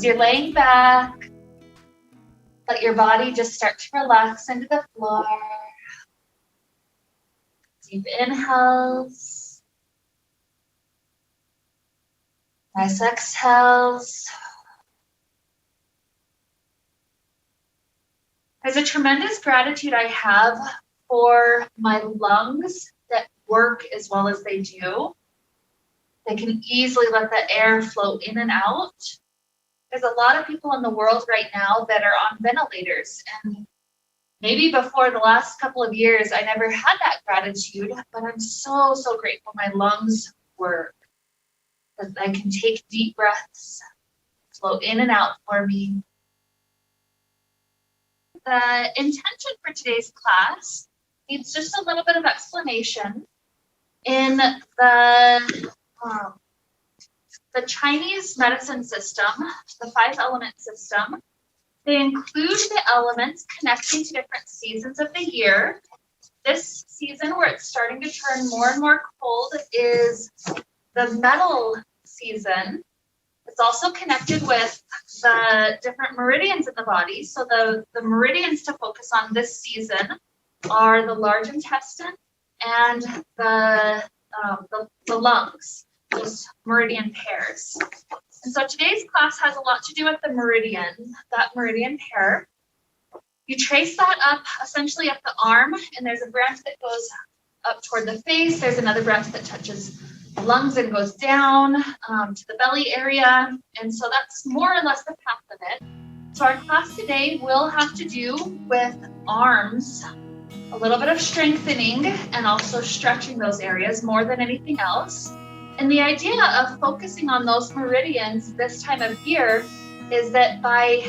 As you're laying back, let your body just start to relax into the floor. Deep inhales. Nice exhales. There's a tremendous gratitude I have for my lungs that work as well as they do. They can easily let the air flow in and out. There's a lot of people in the world right now that are on ventilators, and maybe before the last couple of years, I never had that gratitude, but I'm so, so grateful my lungs work, that I can take deep breaths, flow in and out for me. The intention for today's class needs just a little bit of explanation. In the Chinese medicine system, the 5-element system, they include the elements connecting to different seasons of the year. This season, where it's starting to turn more and more cold, is the metal season. It's also connected with the different meridians in the body. So the meridians to focus on this season are the large intestine and the lungs, those meridian pairs. And so today's class has a lot to do with the meridian, that meridian pair. You trace that up essentially up the arm, and there's a branch that goes up toward the face. There's another branch that touches the lungs and goes down to the belly area. And so that's more or less the path of it. So our class today will have to do with arms, a little bit of strengthening and also stretching those areas more than anything else. And the idea of focusing on those meridians this time of year is that by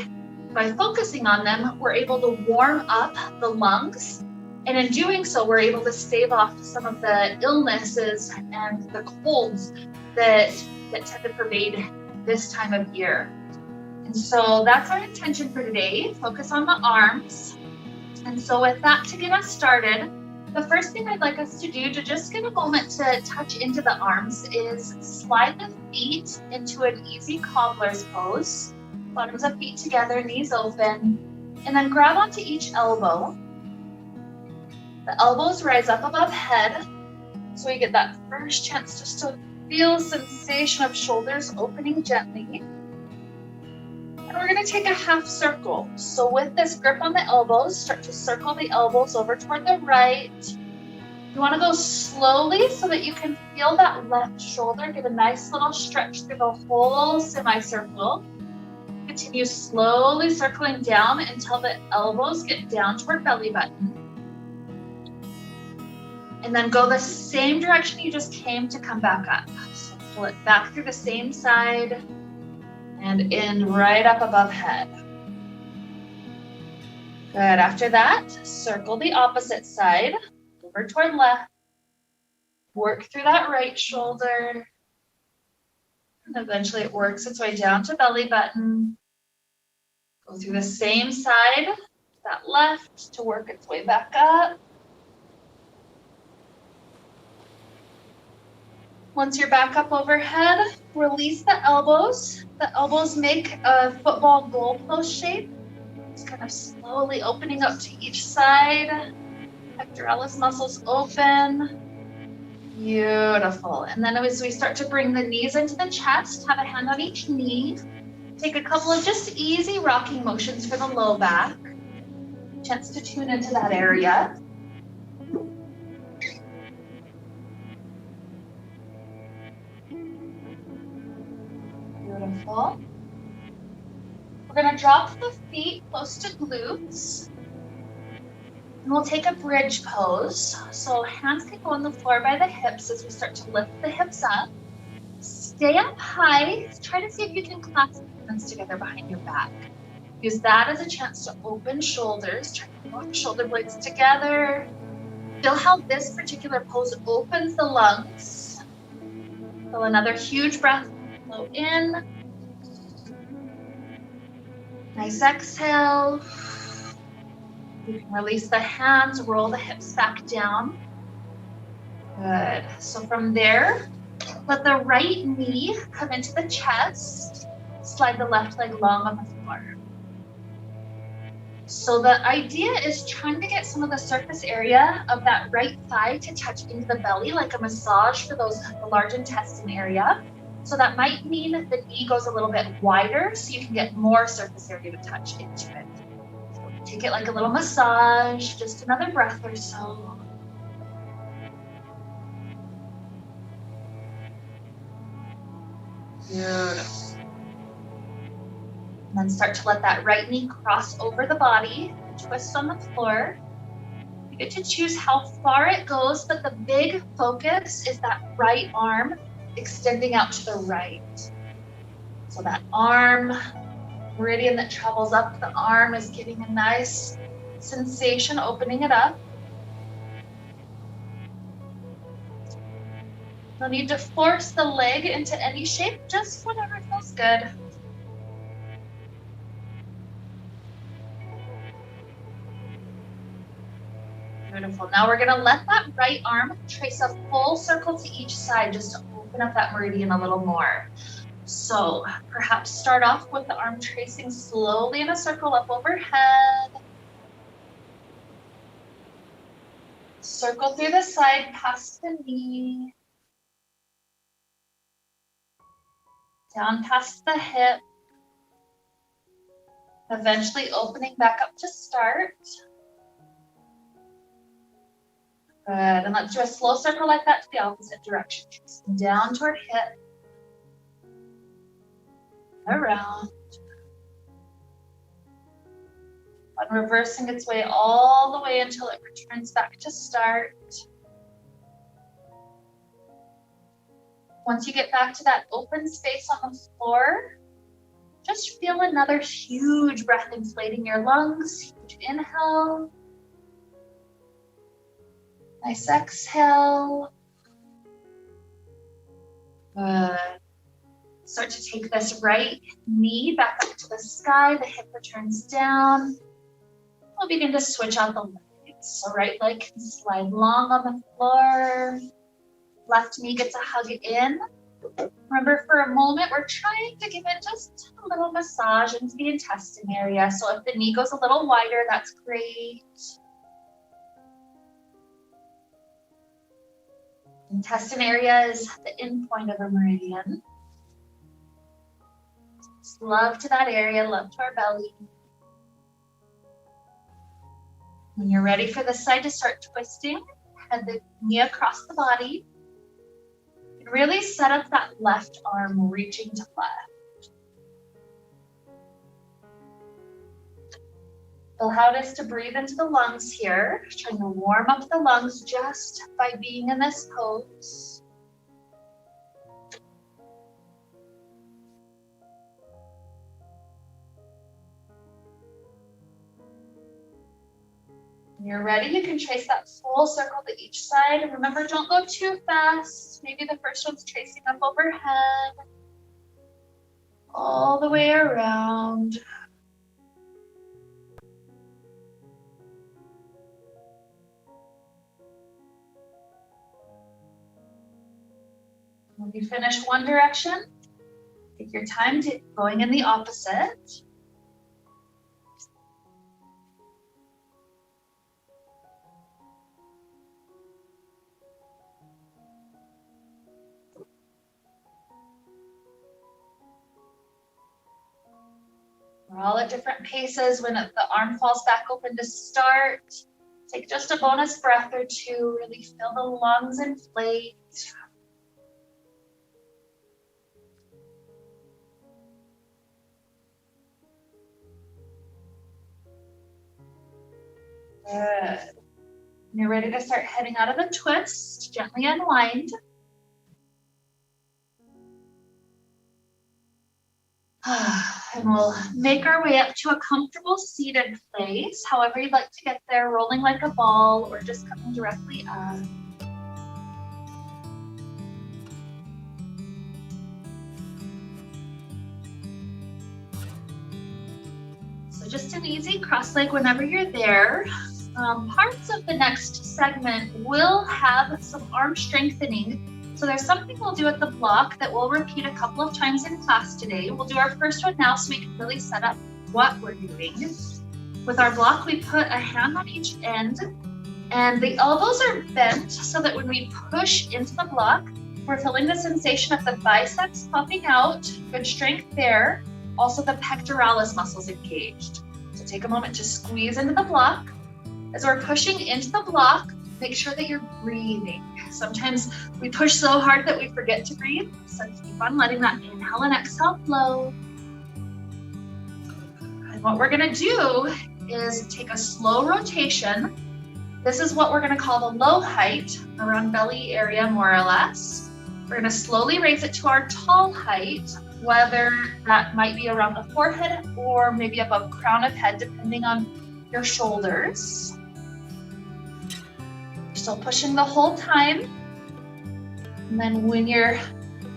focusing on them, we're able to warm up the lungs. And in doing so, we're able to stave off some of the illnesses and the colds that tend to pervade this time of year. And so that's our intention for today, focus on the arms. And so with that, to get us started, the first thing I'd like us to do to just get a moment to touch into the arms is slide the feet into an easy cobbler's pose. Bottoms of feet together, knees open, and then grab onto each elbow. The elbows rise up above head, so we get that first chance just to feel sensation of shoulders opening gently. And we're going to take a half circle. So with this grip on the elbows, start to circle the elbows over toward the right. You want to go slowly so that you can feel that left shoulder. Give a nice little stretch through the whole semicircle. Continue slowly circling down until the elbows get down toward belly button. And then go the same direction you just came to come back up. So pull it back through the same side and end right up above head. Good. After that, circle the opposite side over toward left. Work through that right shoulder. And eventually it works its way down to belly button. Go through the same side, that left, to work its way back up. Once you're back up overhead, release the elbows. The elbows make a football goalpost shape. Just kind of slowly opening up to each side. Pectoralis muscles open. Beautiful. And then as we start to bring the knees into the chest, have a hand on each knee. Take a couple of just easy rocking motions for the low back. Chance to tune into that area. Beautiful. We're going to drop the feet close to glutes. And we'll take a bridge pose. So hands can go on the floor by the hips as we start to lift the hips up. Stay up high. Try to see if you can clasp hands together behind your back. Use that as a chance to open shoulders. Try to walk shoulder blades together. Feel how this particular pose opens the lungs. Feel another huge breath. Flow in. Nice exhale. You can release the hands, roll the hips back down. Good. So from there, let the right knee come into the chest. slide the left leg long on the floor. So the idea is trying to get some of the surface area of that right thigh to touch into the belly, like a massage for the large intestine area. So that might mean that the knee goes a little bit wider so you can get more surface area to touch into it. Take it like a little massage, just another breath or so. Beautiful. And then start to let that right knee cross over the body, twist on the floor. You get to choose how far it goes, but the big focus is that right arm extending out to the right. So that arm meridian that travels up the arm is getting a nice sensation, opening it up. No need to force the leg into any shape, just whatever feels good. Beautiful. Now we're gonna let that right arm trace a full circle to each side just to open up that meridian a little more. So perhaps start off with the arm tracing slowly in a circle up overhead. Circle through the side past the knee. Down past the hip. Eventually opening back up to start. Good, and let's do a slow circle like that to the opposite direction. Down toward hip. Around. And reversing its way all the way until it returns back to start. Once you get back to that open space on the floor, just feel another huge breath inflating your lungs. Huge inhale. Nice exhale. Good. Start to take this right knee back up to the sky. The hip returns down. We'll begin to switch out the legs. So right leg can slide long on the floor. Left knee gets a hug in. Remember, for a moment, we're trying to give it just a little massage into the intestine area. So if the knee goes a little wider, that's great. Intestine area is the end point of a meridian. Just love to that area, love to our belly. When you're ready for the side to start twisting, head the knee across the body. And really set up that left arm reaching to left. Feel how it is to breathe into the lungs here, trying to warm up the lungs just by being in this pose. When you're ready, you can trace that full circle to each side. And remember, don't go too fast. Maybe the first one's tracing up overhead, all the way around. When you finish one direction, take your time to going in the opposite. We're all at different paces. When the arm falls back open to start, take just a bonus breath or two. Really feel the lungs inflate. Good. When you're ready to start heading out of the twist, gently unwind. And we'll make our way up to a comfortable seated place. However you'd like to get there, rolling like a ball or just coming directly up. So just an easy cross leg whenever you're there. Parts of the next segment will have some arm strengthening. So So there's something we'll do at the block that we'll repeat a couple of times in class today. We'll do our first one now so we can really set up what we're doing. With our block, we put a hand on each end, and the elbows are bent so that when we push into the block, we're feeling the sensation of the biceps popping out, good strength there. Also the pectoralis muscles engaged. So take a moment to squeeze into the block. As we're pushing into the block, make sure that you're breathing. Sometimes we push so hard that we forget to breathe, so keep on letting that inhale and exhale flow. And what we're gonna do is take a slow rotation. This is what we're gonna call the low height, around belly area more or less. We're gonna slowly raise it to our tall height, whether that might be around the forehead or maybe above crown of head, depending on your shoulders. Still pushing the whole time. And then when you're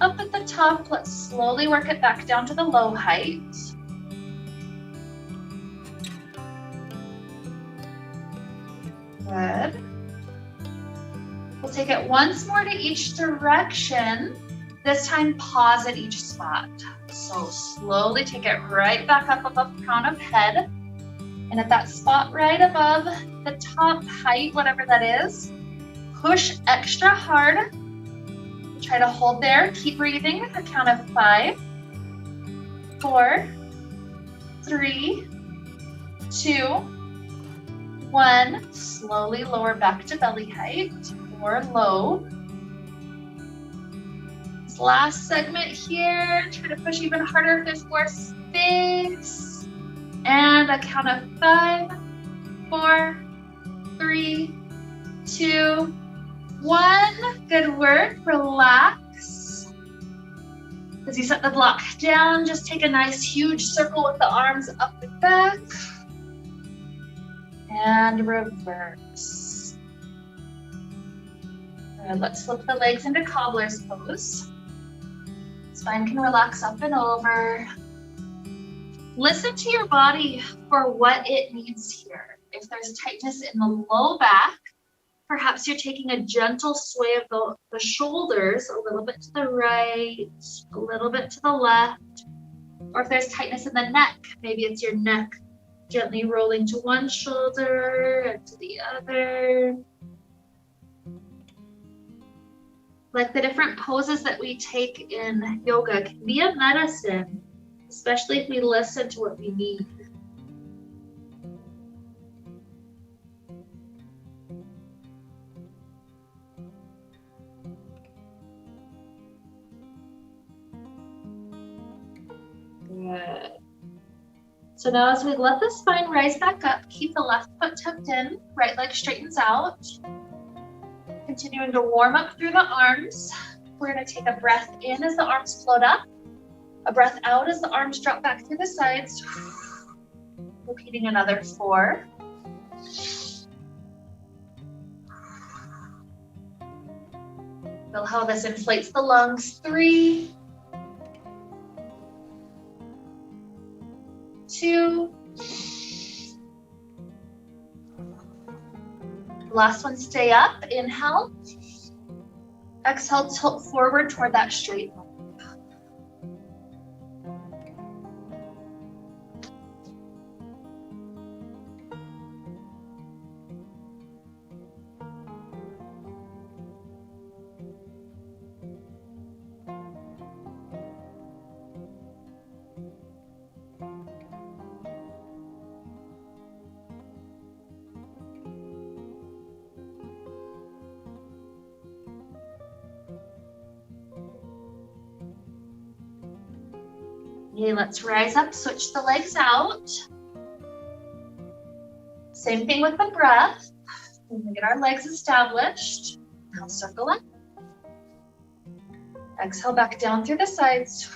up at the top, let's slowly work it back down to the low height. Good. We'll take it once more to each direction. This time, pause at each spot. So slowly take it right back up above crown of head. And at that spot right above the top height, whatever that is, push extra hard. Try to hold there. Keep breathing at the count of 5, 4, 3, 2, 1. Slowly lower back to belly height or low. This last segment here, try to push even harder if there's more space. And a count of 5, 4, 3, 2, 1. Good work. Relax. As you set the block down, just take a nice huge circle with the arms up and back. And reverse. Good. Let's flip the legs into cobbler's pose. Spine can relax up and over. Listen to your body for what it needs here. If there's tightness in the low back, perhaps you're taking a gentle sway of the shoulders, a little bit to the right, a little bit to the left. Or if there's tightness in the neck, maybe it's your neck gently rolling to one shoulder and to the other. Like the different poses that we take in yoga can be a medicine, especially if we listen to what we need. Good. So now as we let the spine rise back up, keep the left foot tucked in, right leg straightens out. Continuing to warm up through the arms. We're going to take a breath in as the arms float up. A breath out as the arms drop back through the sides. Repeating another 4. Feel how this inflates the lungs. 3, 2. Last one, stay up. Inhale. Exhale, tilt forward toward that straight line. Okay, let's rise up, switch the legs out. Same thing with the breath. When we get our legs established, now circle up. Exhale back down through the sides.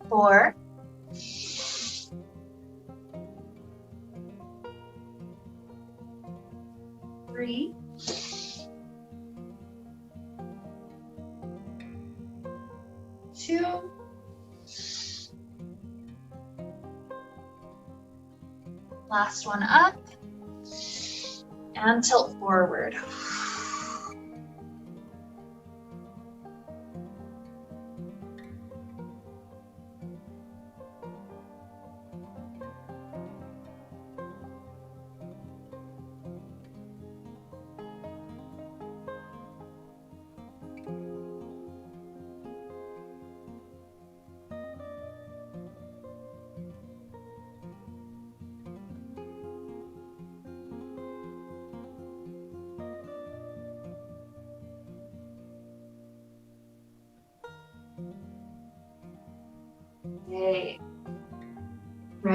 4. 3. 2. Last one up. And tilt forward.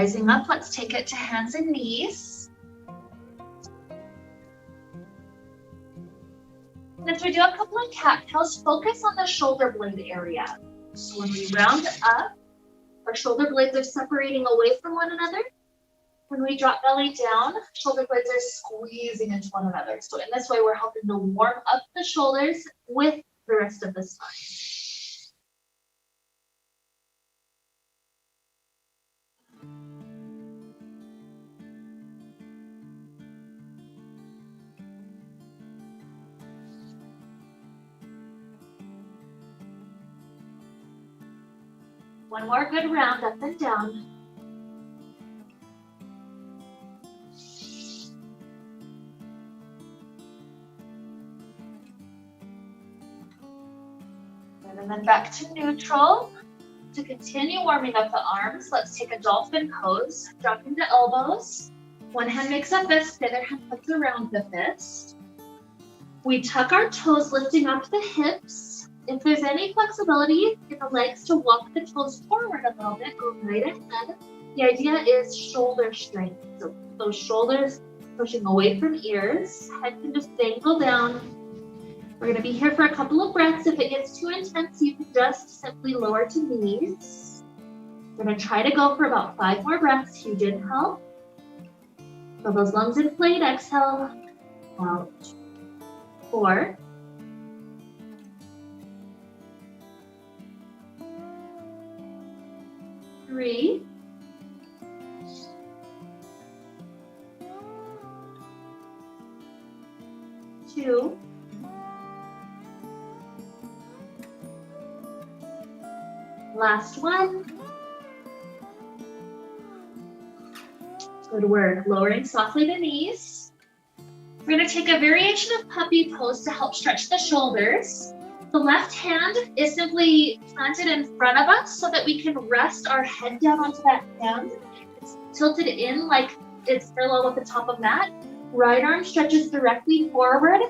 Rising up, let's take it to hands and knees. And as we do a couple of cat-cows, focus on the shoulder blade area. So when we round up, our shoulder blades are separating away from one another. When we drop belly down, shoulder blades are squeezing into one another. So in this way, we're helping to warm up the shoulders with the rest of the spine. One more good round up and down. And then back to neutral. To continue warming up the arms, let's take a dolphin pose. Drop into elbows. One hand makes a fist, the other hand puts around the fist. We tuck our toes, lifting up the hips. If there's any flexibility in the legs to walk the toes forward a little bit, go right ahead. The idea is shoulder strength. So those shoulders pushing away from ears. Head can just dangle down. We're going to be here for a couple of breaths. If it gets too intense, you can just simply lower to knees. We're going to try to go for about 5 more breaths. Huge inhale. Feel those lungs inflate. Exhale. Out. 4. 3. 2. Last one. Good work. Lowering softly the knees. We're going to take a variation of puppy pose to help stretch the shoulders. The left hand is simply planted in front of us so that we can rest our head down onto that hand. It's tilted in like it's parallel with the top of that. Right arm stretches directly forward.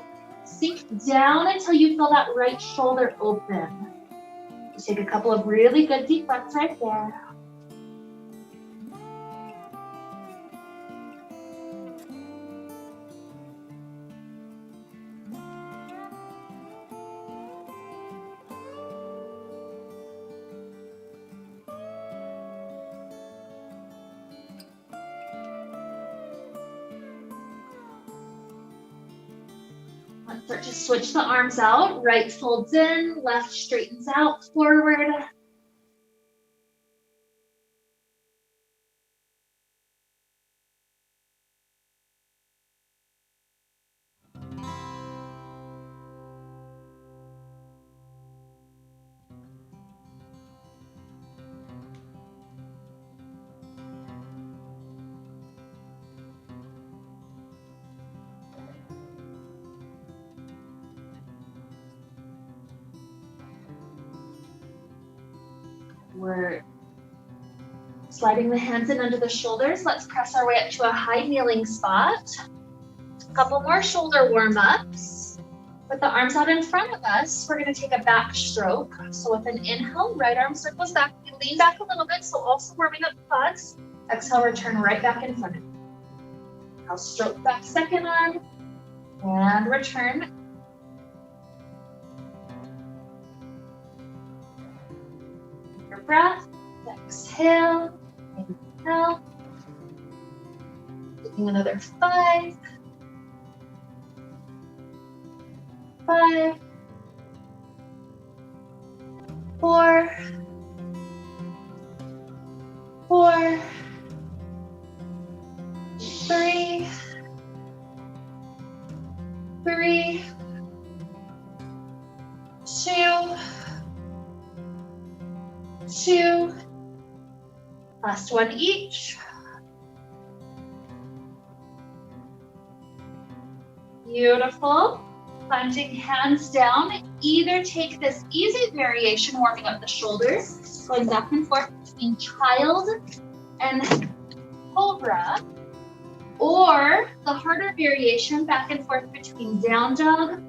Sink down until you feel that right shoulder open. Just take a couple of really good deep breaths right there. Let's start to switch the arms out. Right folds in, left straightens out, forward. We're sliding the hands in under the shoulders. Let's press our way up to a high kneeling spot. A couple more shoulder warm-ups. With the arms out in front of us, we're going to take a back stroke. So with an inhale, right arm circles back. We lean back a little bit, so also warming up the quads. Exhale, return right back in front of you. I'll stroke back second arm and return. Breath, exhale, inhale, taking another 5, 5, 4, 4, 3, 3, 2, 2, last one each. Beautiful. Plunging hands down. Either take this easy variation, warming up the shoulders, going back and forth between child and cobra, or the harder variation, back and forth between down dog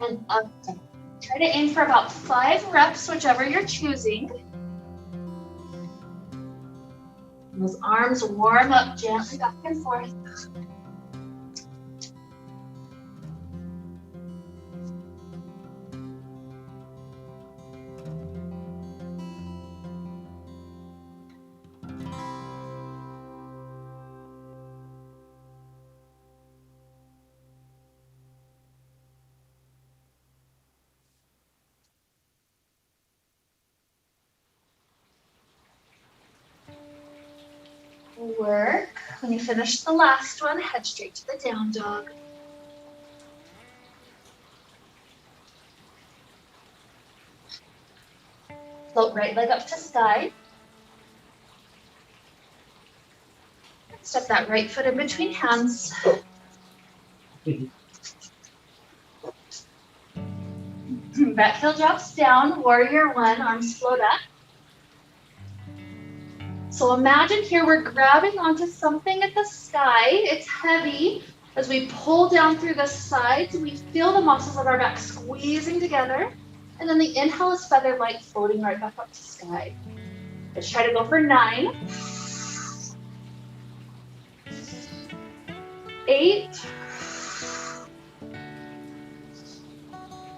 and up dog. Try to aim for about 5 reps, whichever you're choosing. Those arms warm up gently back and forth. Work. When you finish the last one, head straight to the down dog. Float right leg up to sky. Step that right foot in between hands. Back heel drops down, warrior one, arms float up. So imagine here we're grabbing onto something at the sky. It's heavy. As we pull down through the sides, we feel the muscles of our back squeezing together. And then the inhale is feather light, floating right back up to sky. Let's try to go for 9, 8,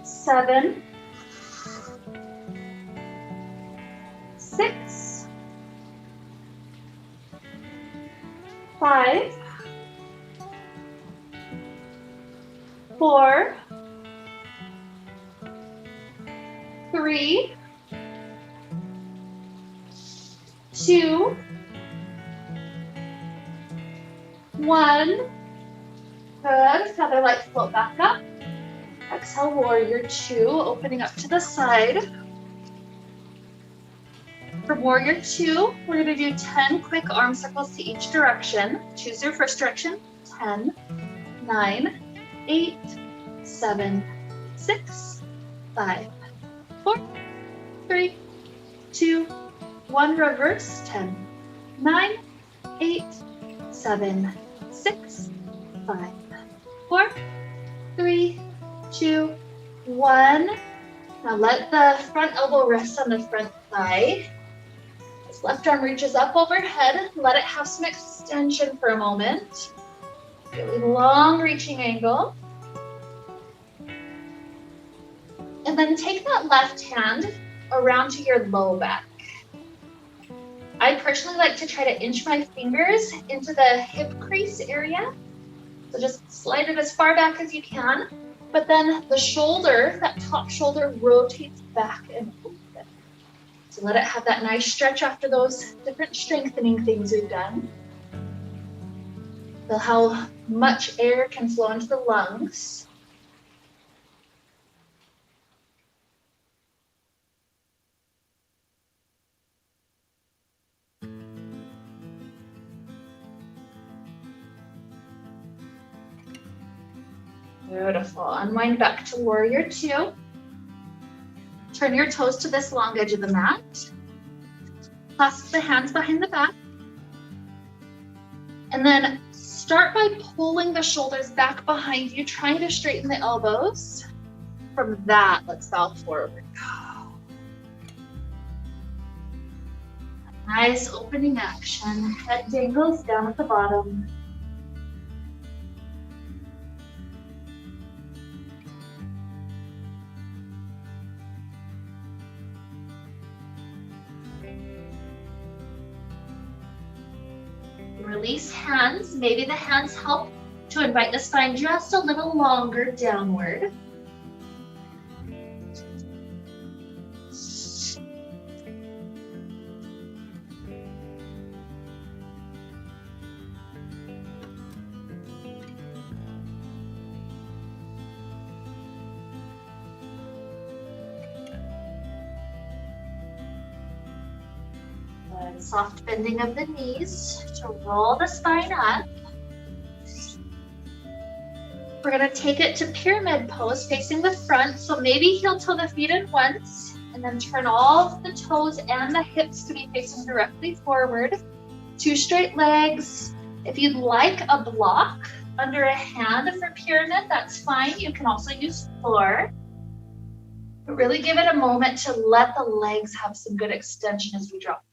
7, 6, 5, 4, 3, 2, 1. Good. Feather light, float back up. Exhale, warrior two, opening up to the side. For warrior two, we're going to do 10 quick arm circles to each direction. Choose your first direction. 10, 9, 8, 7, 6, 5, 4, 3, 2, 1. Reverse. 10, 9, 8, 7, 6, 5, 4, 3, 2, 1. Now let the front elbow rest on the front thigh. This left arm reaches up overhead. Let it have some extension for a moment. Really long reaching angle. And then take that left hand around to your low back. I personally like to try to inch my fingers into the hip crease area. So just slide it as far back as you can. But then the shoulder, that top shoulder, rotates back and open. So let it have that nice stretch after those different strengthening things we've done. Feel how much air can flow into the lungs. Beautiful. Unwind back to warrior two. Turn your toes to this long edge of the mat. Clasp the hands behind the back. And then start by pulling the shoulders back behind you, trying to straighten the elbows. From that, let's bow forward. Nice opening action. Head dangles down at the bottom. Release hands. Maybe the hands help to invite the spine just a little longer downward. Soft bending of the knees to roll the spine up. We're going to take it to pyramid pose facing the front. So maybe heel toe the feet in once and then turn all of the toes and the hips to be facing directly forward. 2 straight legs. If you'd like a block under a hand for pyramid, that's fine. You can also use floor. But really give it a moment to let the legs have some good extension as we drop.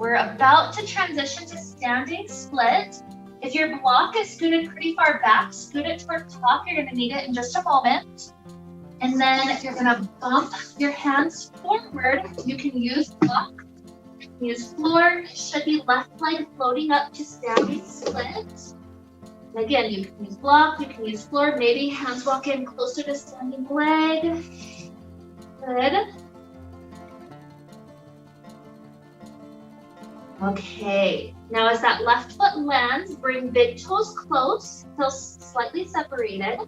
we're about to transition to standing split. If your block is scooted pretty far back, scoot it toward top. You're gonna need it in just a moment. And then you're gonna bump your hands forward. You can use block, you can use floor. Should be left leg floating up to standing split. And again, you can use block, you can use floor. Maybe hands walk in closer to standing leg. Good. Okay, now as that left foot lands, bring big toes close, toes slightly separated.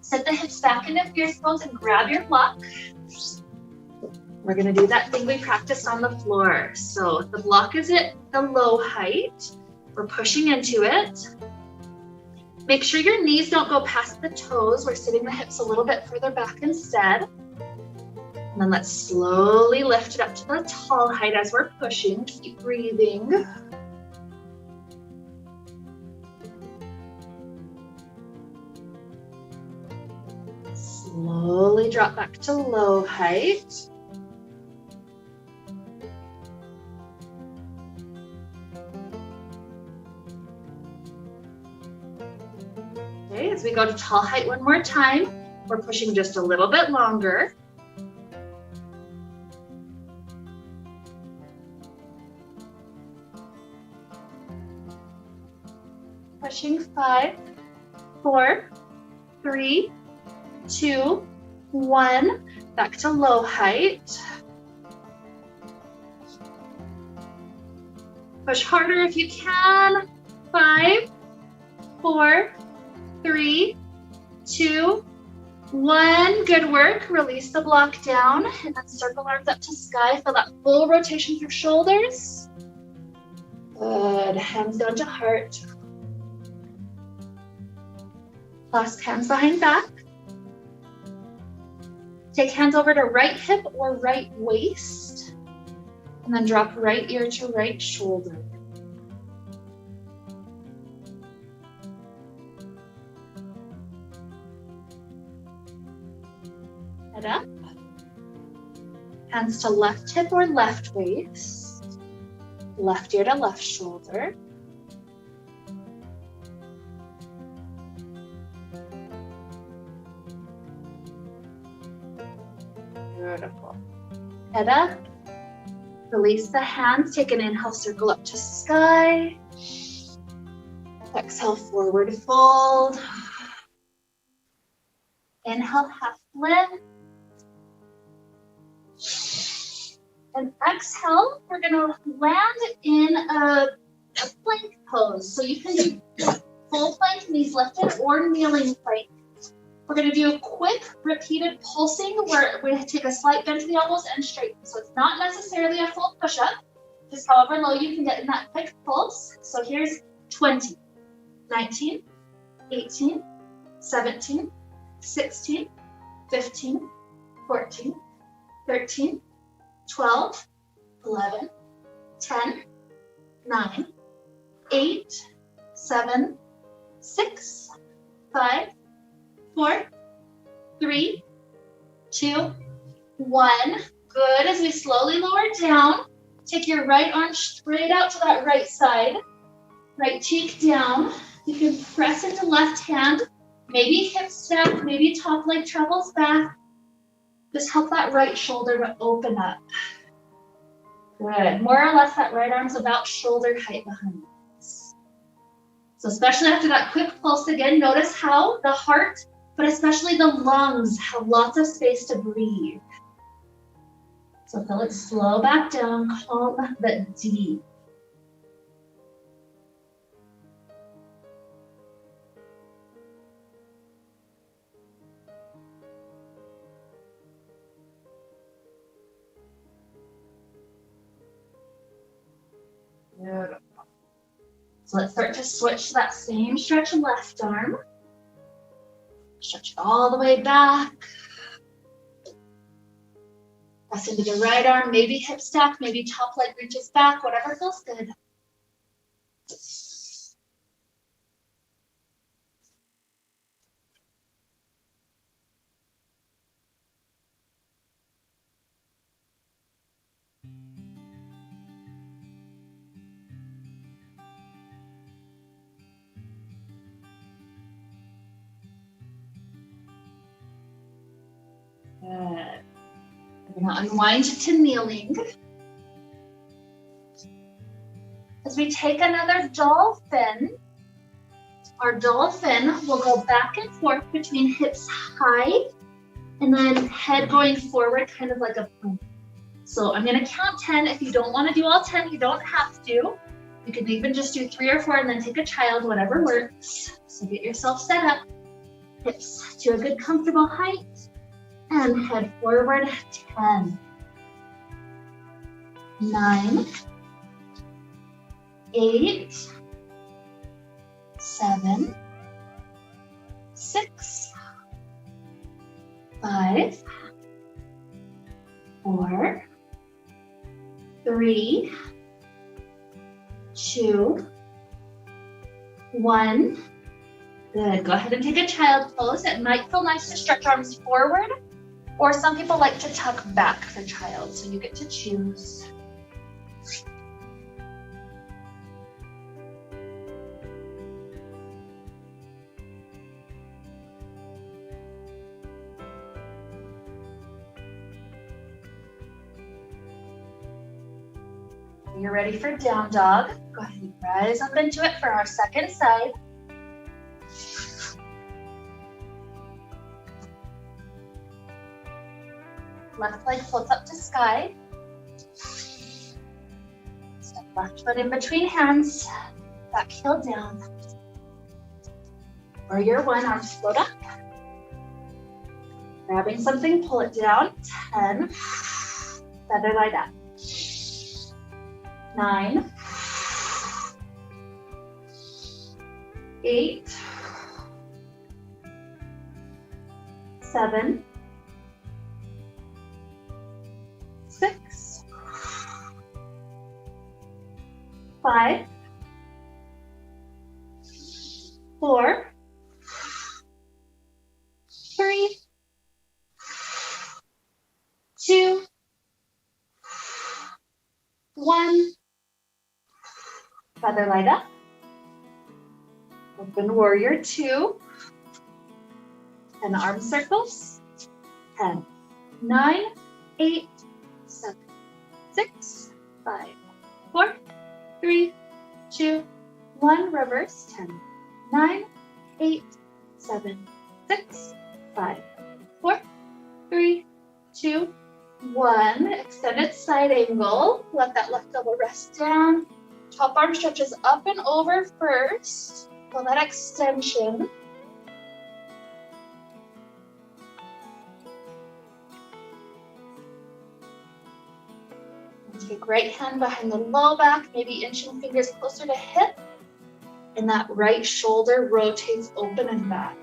Set the hips back into fierce pose and grab your block. We're gonna do that thing we practiced on the floor. So the block is at the low height. We're pushing into it. Make sure your knees don't go past the toes. We're sitting the hips a little bit further back instead. And then let's slowly lift it up to the tall height as we're pushing. Keep breathing. Slowly drop back to low height. Okay, as we go to tall height one more time, we're pushing just a little bit longer. Pushing 5, 4, 3, 2, 1. Back to low height. Push harder if you can. 5, 4, 3, 2, 1. Good work. Release the block down and then circle arms up to sky. Feel that full rotation through shoulders. Good. Hands down to heart. Clasp hands behind back. Take hands over to right hip or right waist. And then drop right ear to right shoulder. Head up. Hands to left hip or left waist. Left ear to left shoulder. Beautiful. Head up. Release the hands. Take an inhale, circle up to sky. Exhale, forward fold. Inhale, half lift. And exhale, we're gonna land in a plank pose. So you can do full plank, knees lifted, or kneeling plank. We're gonna do a quick repeated pulsing where we take a slight bend to the elbows and straighten. So it's not necessarily a full push-up, just however low you can get in that quick pulse. So here's 20, 19, 18, 17, 16, 15, 14, 13, 12, 11, 10, 9, 8, 7, 6, 5, 4, 3, 2, 1. Good. As we slowly lower down, take your right arm straight out to that right side. Right cheek down. You can press into left hand. Maybe hip stack, maybe top leg travels back. Just help that right shoulder to open up. Good. More or less that right arm's about shoulder height behind us. So especially after that quick pulse again, notice how the heart, but especially the lungs, have lots of space to breathe. So feel it slow back down, calm but deep. Beautiful. So let's start to switch to that same stretch left arm. Stretch it all the way back. Press into the right arm, maybe hip stack, maybe top leg reaches back, whatever feels good. Good. We're going to unwind to kneeling. As we take another dolphin, our dolphin will go back and forth between hips high and then head going forward, kind of like a plank. So I'm going to count 10. If you don't want to do all 10, you don't have to. You can even just do 3 or 4 and then take a child, whatever works. So get yourself set up, hips to a good comfortable height, and head forward 10, 9, 8, 7, 6, 5, 4, 3, 2, 1. Good. Go ahead and take a child pose. It might feel nice to stretch arms forward, or some people like to tuck back for child, so you get to choose. You're ready for down dog. Go ahead and rise up into it for our second side. Left leg floats up to sky. Step left foot in between hands. Back heel down. Warrior 1, arms float up. Grabbing something, pull it down. 10. Feather light up. 9, 8, 7, 6, 5, 4, 3, 2, 1. Feather light up. Open warrior 2. And arm circles. 10, 9, 8, 7, 6, 5, 4, 3, 2, 1. Reverse. 10, 9, 8, 7, 6, 5, 4, 3, 2, 1. Extended side angle. Let that left elbow rest down. Top arm stretches up and over first. Feel that extension. And take right hand behind the low back, maybe inching fingers closer to hip. And that right shoulder rotates open and back.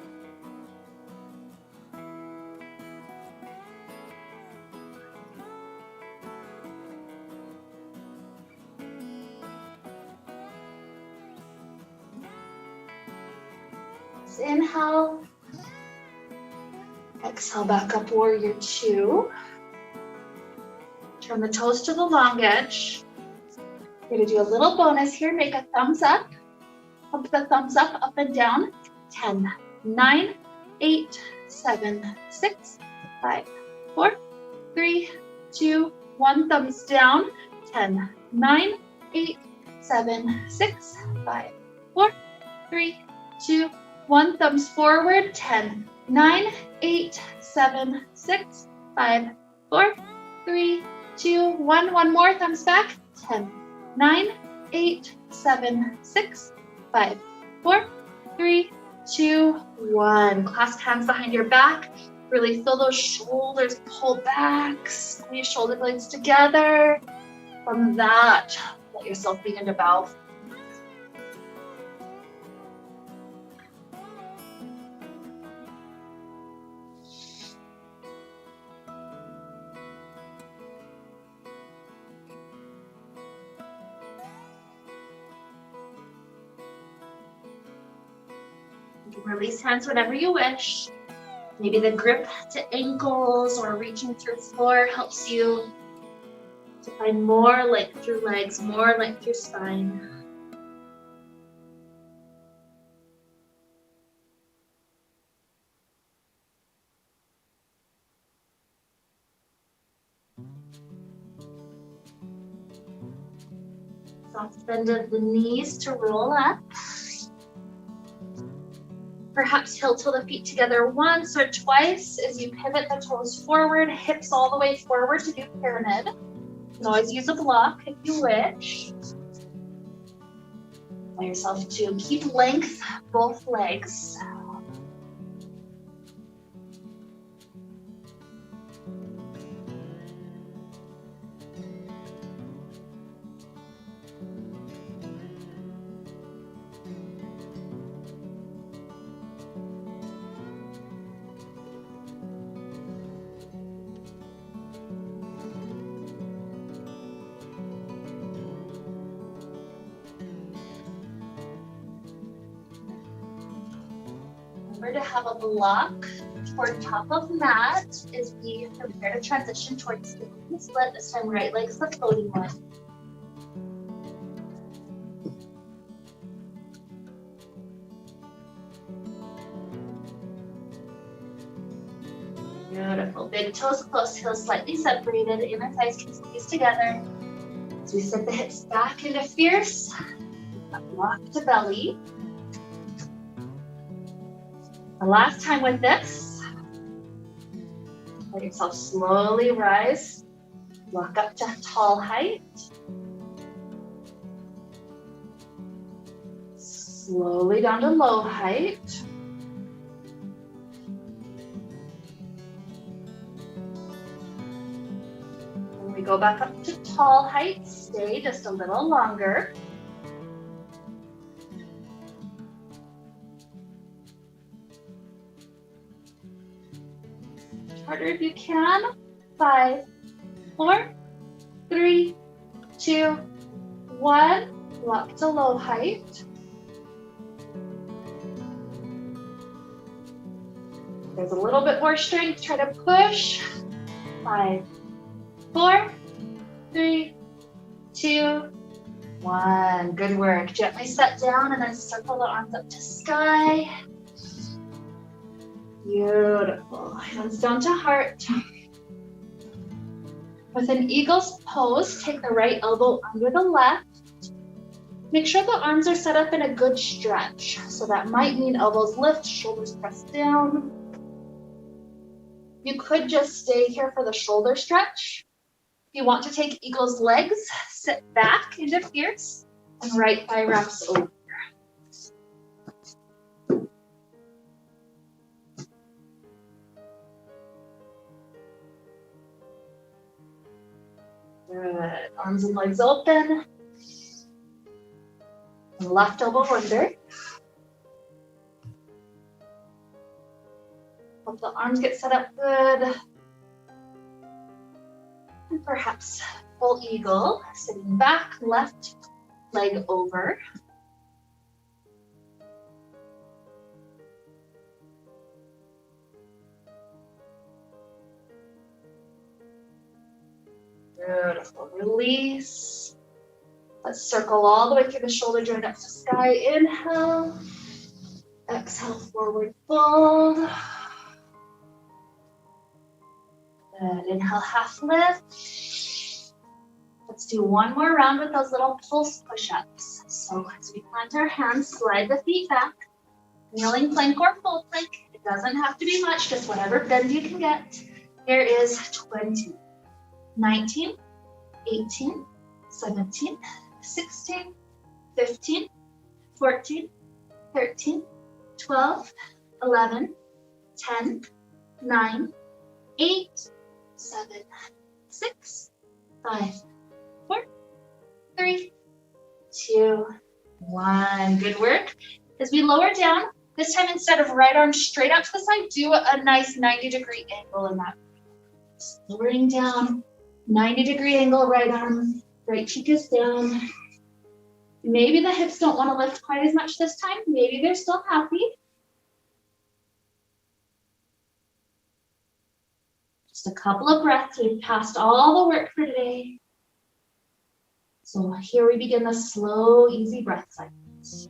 Inhale, exhale back up, warrior 2. Turn the toes to the long edge. We're gonna do a little bonus here, make a thumbs up. Pump the thumbs up and down. 10, 9, 8, 7, 6, 5, 4, 3, 2, 1. Thumbs down. 10, 9, 8, 7, 6, 5, 4, 3, 2, 1. Thumbs forward. 10, 9, 8, 7, 6, 5, 4, 3, 2, 1. One more. Thumbs back. 10, 9, 8, 7, 6, 5, 4, 3, 2, 1. Clasp hands behind your back. Really feel those shoulders pull back. Squeeze shoulder blades together. From that, let yourself begin to bow. You can release hands whenever you wish. Maybe the grip to ankles or reaching through floor helps you to find more length through legs, more length through spine. Soft bend of the knees to roll up. Perhaps heel toe the feet together once or twice as you pivot the toes forward, hips all the way forward to do pyramid. You can always use a block if you wish. Allow yourself to keep length both legs. To have a block toward top of mat as we prepare to transition towards the clean split. This time right leg's the floating one. Beautiful. Big toes close, heels slightly separated, inner thighs can squeeze together. As we sit the hips back into fierce, rock to belly. The last time with this, let yourself slowly rise, walk up to tall height. Slowly down to low height. When we go back up to tall height, stay just a little longer. Harder if you can. 5, 4, 3, 2, 1. Lock to low height. There's a little bit more strength. Try to push. 5, 4, 3, 2, 1. Good work. Gently set down and then circle the arms up to sky. Beautiful. Hands down to heart. With an eagle's pose, take the right elbow under the left. Make sure the arms are set up in a good stretch. So that might mean elbows lift, shoulders press down. You could just stay here for the shoulder stretch. If you want to take eagle's legs, sit back into fierce and right thigh wraps over. Good. Arms and legs open. Left elbow under. Hope the arms get set up good. And perhaps full eagle, sitting back, left leg over. Beautiful. Release. Let's circle all the way through the shoulder joint up to sky. Inhale. Exhale, forward fold. Good. Inhale, half lift. Let's do one more round with those little pulse push-ups. So as we plant our hands, slide the feet back. Kneeling plank or full plank. It doesn't have to be much, just whatever bend you can get. Here is 20. 19, 18, 17, 16, 15, 14, 13, 12, 11, 10, 9, 8, 7, 6, 5, 4, 3, 2, 1. Good work. As we lower down, this time instead of right arm straight out to the side, do a nice 90-degree angle in that. Just lowering down. 90-degree angle, right arm, right cheek is down. Maybe the hips don't want to lift quite as much this time. Maybe they're still happy. Just a couple of breaths. We've passed all the work for today. So here we begin the slow, easy breath cycles.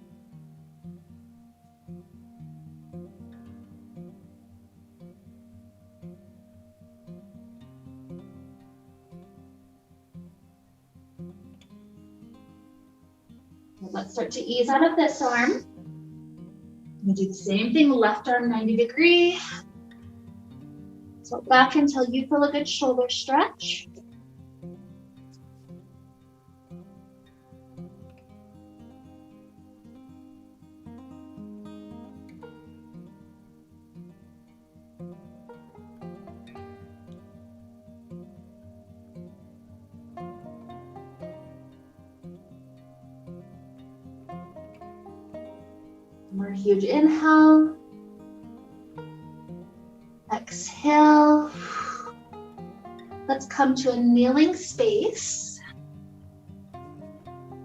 Let's start to ease out of this arm. We do the same thing, left arm 90 degree. So back until you feel a good shoulder stretch. More huge inhale. Exhale. Let's come to a kneeling space.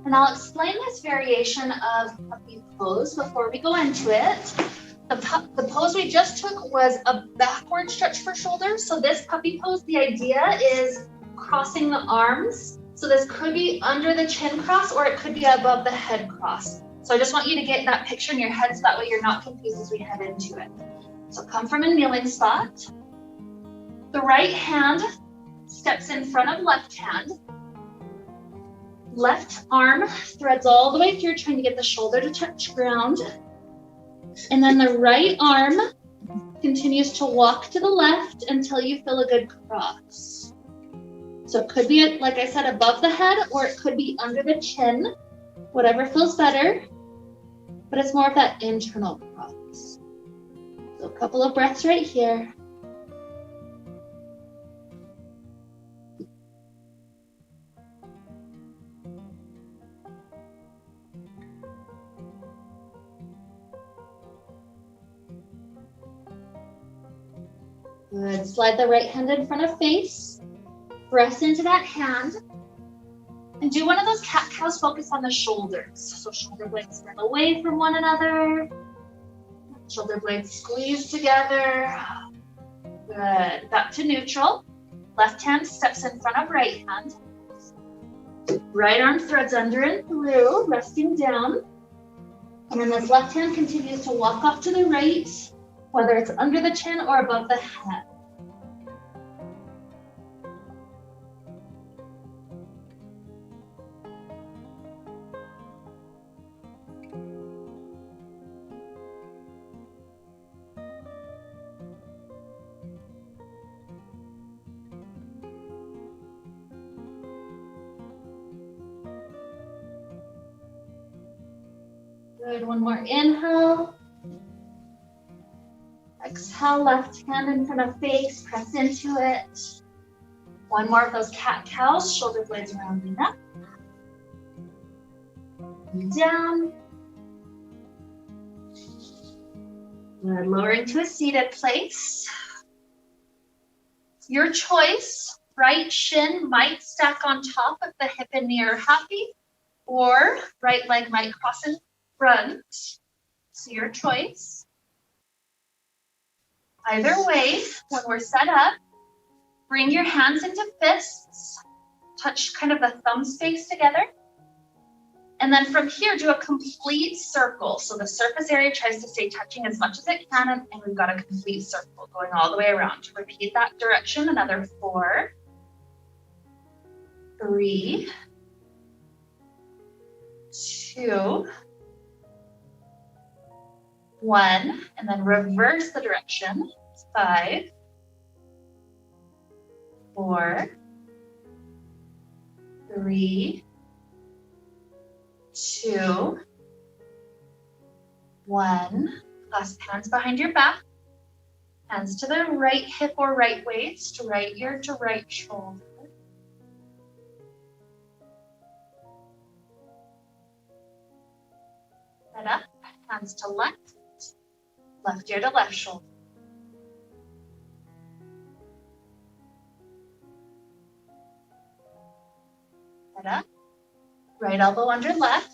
And I'll explain this variation of puppy pose before we go into it. The pose we just took was a backward stretch for shoulders. So this puppy pose, the idea is crossing the arms. So this could be under the chin cross or it could be above the head cross. So I just want you to get that picture in your head so that way you're not confused as we head into it. So come from a kneeling spot. The right hand steps in front of left hand. Left arm threads all the way through, trying to get the shoulder to touch ground. And then the right arm continues to walk to the left until you feel a good cross. So it could be, like I said, above the head, or it could be under the chin, whatever feels better. But it's more of that internal cross. So a couple of breaths right here. Good. Slide the right hand in front of face. Press into that hand. And do one of those cat-cows, focus on the shoulders. So shoulder blades turn away from one another. Shoulder blades squeeze together. Good. Back to neutral. Left hand steps in front of right hand. Right arm threads under and through, resting down. And then this left hand continues to walk off to the right, whether it's under the chin or above the head. Good, one more inhale. Exhale, left hand in front of face, press into it. One more of those cat-cows, shoulder blades rounding up. And down. Good, lowering to a seated place. Your choice, right shin might stack on top if the hip and knee are happy, or right leg might cross in front. So your choice. Either way, when we're set up, bring your hands into fists, touch kind of the thumb space together. And then from here, do a complete circle. So the surface area tries to stay touching as much as it can, and we've got a complete circle going all the way around. Repeat that direction, another 4, 3, 2, 1, and then reverse the direction. 5, 4, 3, 2, 1. Clasp hands behind your back. Hands to the right hip or right waist, right ear to right shoulder. Head up, hands to left, left ear to left shoulder. Head up, right elbow under left.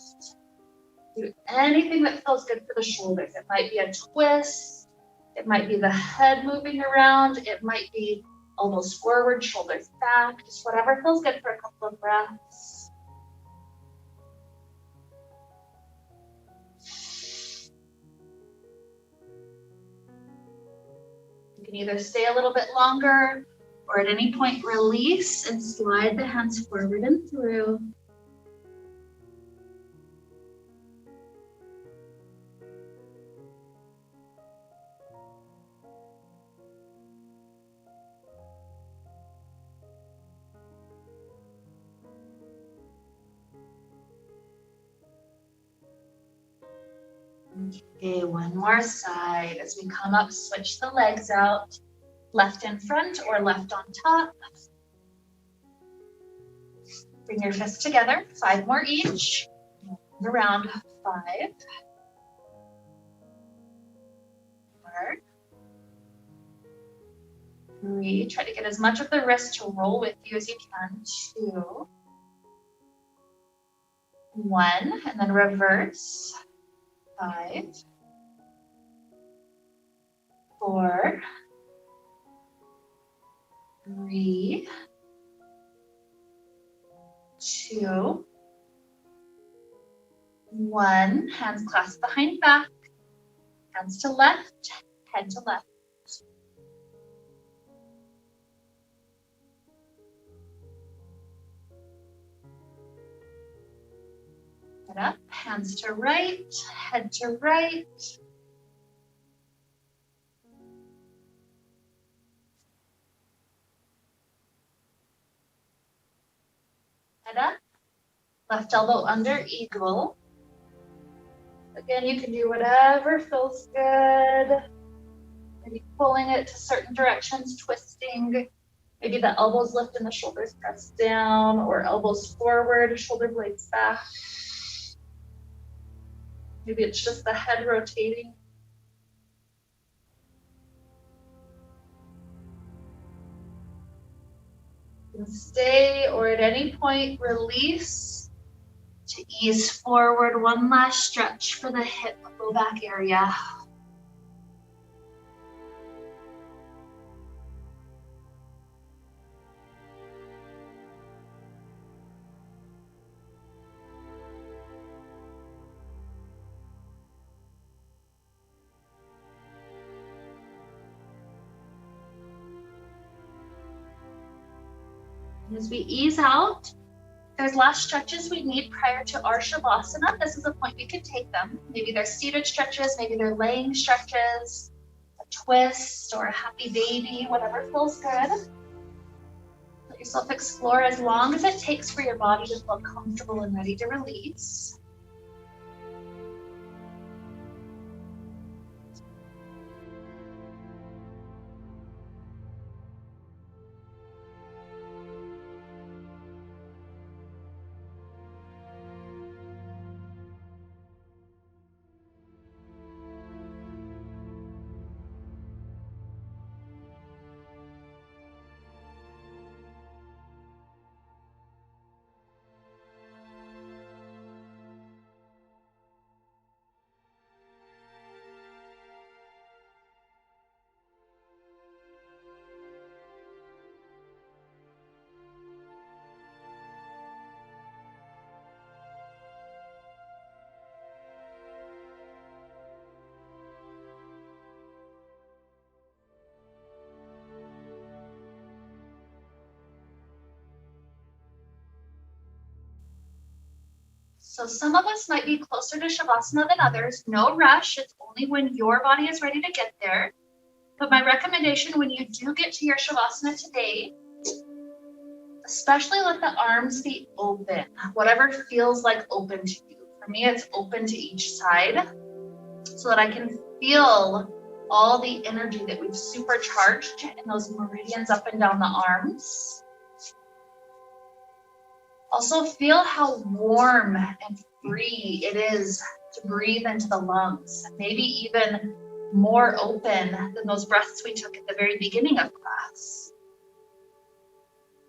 Do anything that feels good for the shoulders. It might be a twist. It might be the head moving around. It might be elbows forward, shoulders back. Just whatever feels good for a couple of breaths. You can either stay a little bit longer or at any point release and slide the hands forward and through. Okay, one more side. As we come up, switch the legs out. Left in front or left on top. Bring your fists together, 5 more each. Around 5. 4. 3. Try to get as much of the wrist to roll with you as you can. 2. 1. And then reverse. 5. 4. 3. 2. 1. Hands clasped behind back. Hands to left. Head to left. Head up. Hands to right. Head to right. Head up. Left elbow under eagle. Again, you can do whatever feels good. Maybe pulling it to certain directions, twisting. Maybe the elbows lift and the shoulders press down, or elbows forward, shoulder blades back. Maybe it's just the head rotating. You can stay, or at any point release to ease forward. One last stretch for the hip, low back area. As we ease out, there's last stretches we need prior to our Shavasana. This is a point we could take them. Maybe they're seated stretches, maybe they're laying stretches, a twist or a happy baby, whatever feels good. Let yourself explore as long as it takes for your body to feel comfortable and ready to release. So some of us might be closer to Shavasana than others. No rush. It's only when your body is ready to get there. But my recommendation when you do get to your Shavasana today, especially let the arms be open, whatever feels like open to you. For me, it's open to each side so that I can feel all the energy that we've supercharged in those meridians up and down the arms. Also feel how warm and free it is to breathe into the lungs, maybe even more open than those breaths we took at the very beginning of class.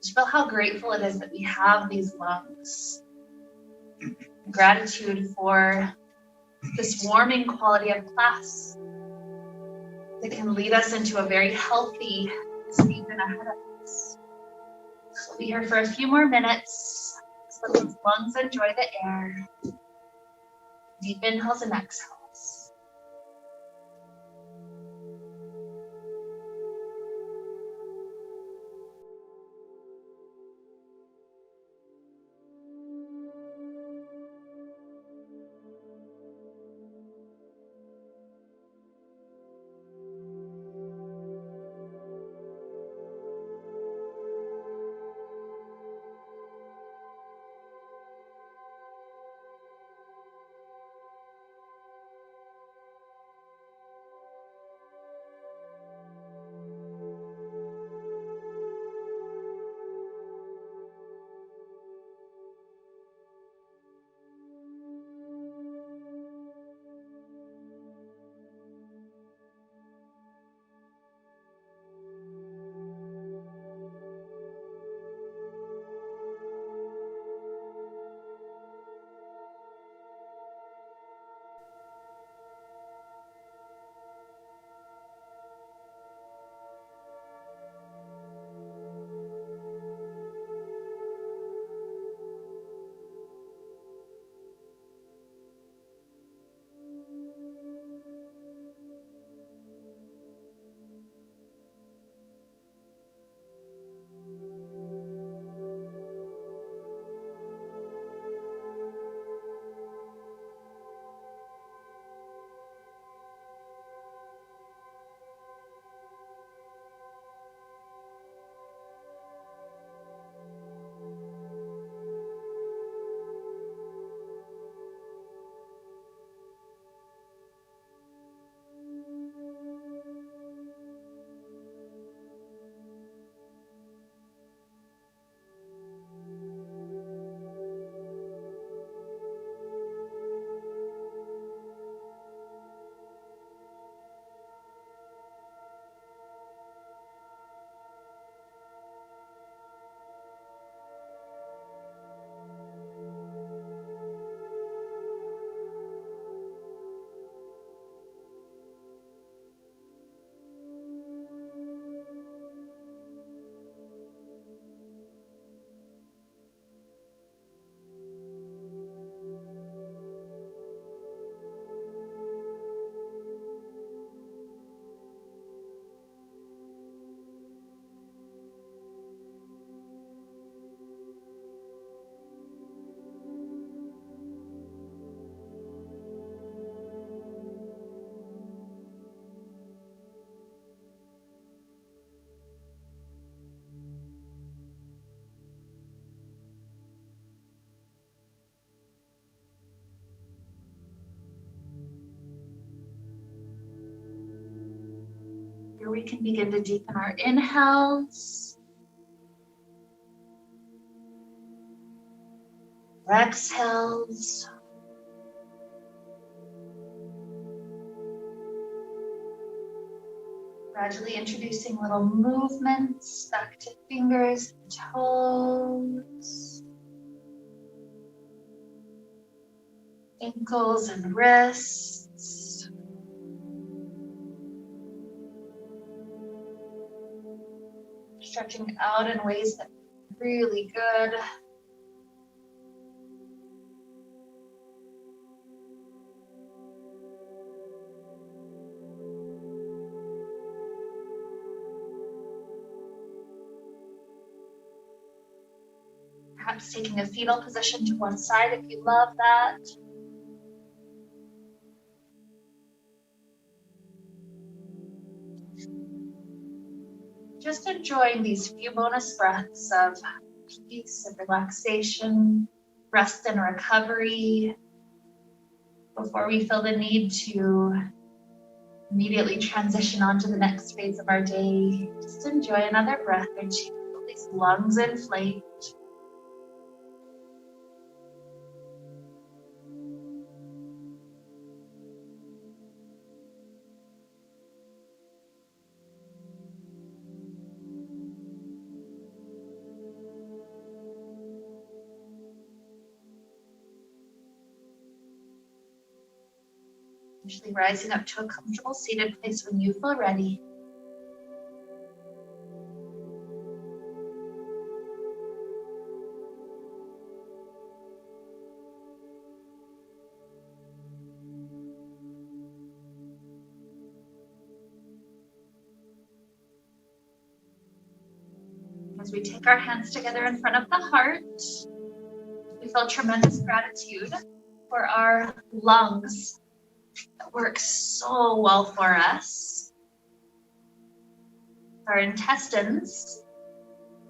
Just feel how grateful it is that we have these lungs. Gratitude for this warming quality of class that can lead us into a very healthy season ahead of us. So we'll be here for a few more minutes. Let those lungs enjoy the air. Deep inhales and exhales. Here we can begin to deepen our inhales. Exhales. Gradually introducing little movements back to fingers and toes, ankles and wrists. Stretching out in ways that are really good. Perhaps taking a fetal position to one side if you love that. Just enjoying these few bonus breaths of peace and relaxation, rest and recovery before we feel the need to immediately transition on to the next phase of our day. Just enjoy another breath or two. Feel these lungs inflate. Usually rising up to a comfortable seated place when you feel ready. As we take our hands together in front of the heart, we feel tremendous gratitude for our lungs that work so well for us, our intestines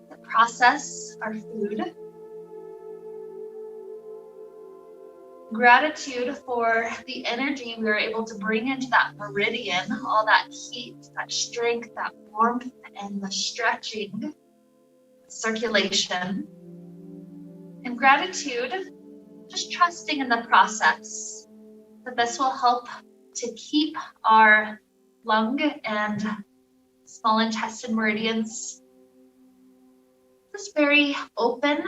that process our food, gratitude for the energy we are able to bring into that meridian, all that heat, that strength, that warmth, and the stretching, circulation, and gratitude, just trusting in the process that this will help to keep our lung and small intestine meridians just very open,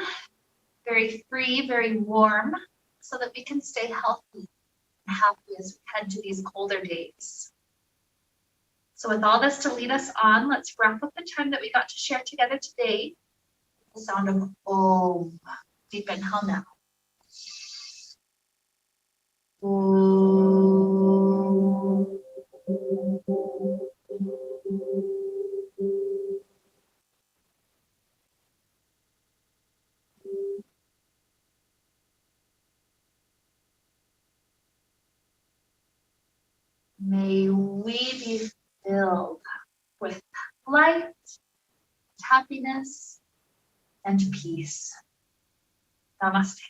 very free, very warm, so that we can stay healthy and happy as we head to these colder days. So with all this to lead us on, let's wrap up the time that we got to share together today. The sound of Om. Deep inhale now. Om. May we be filled with light, happiness, and peace. Namaste.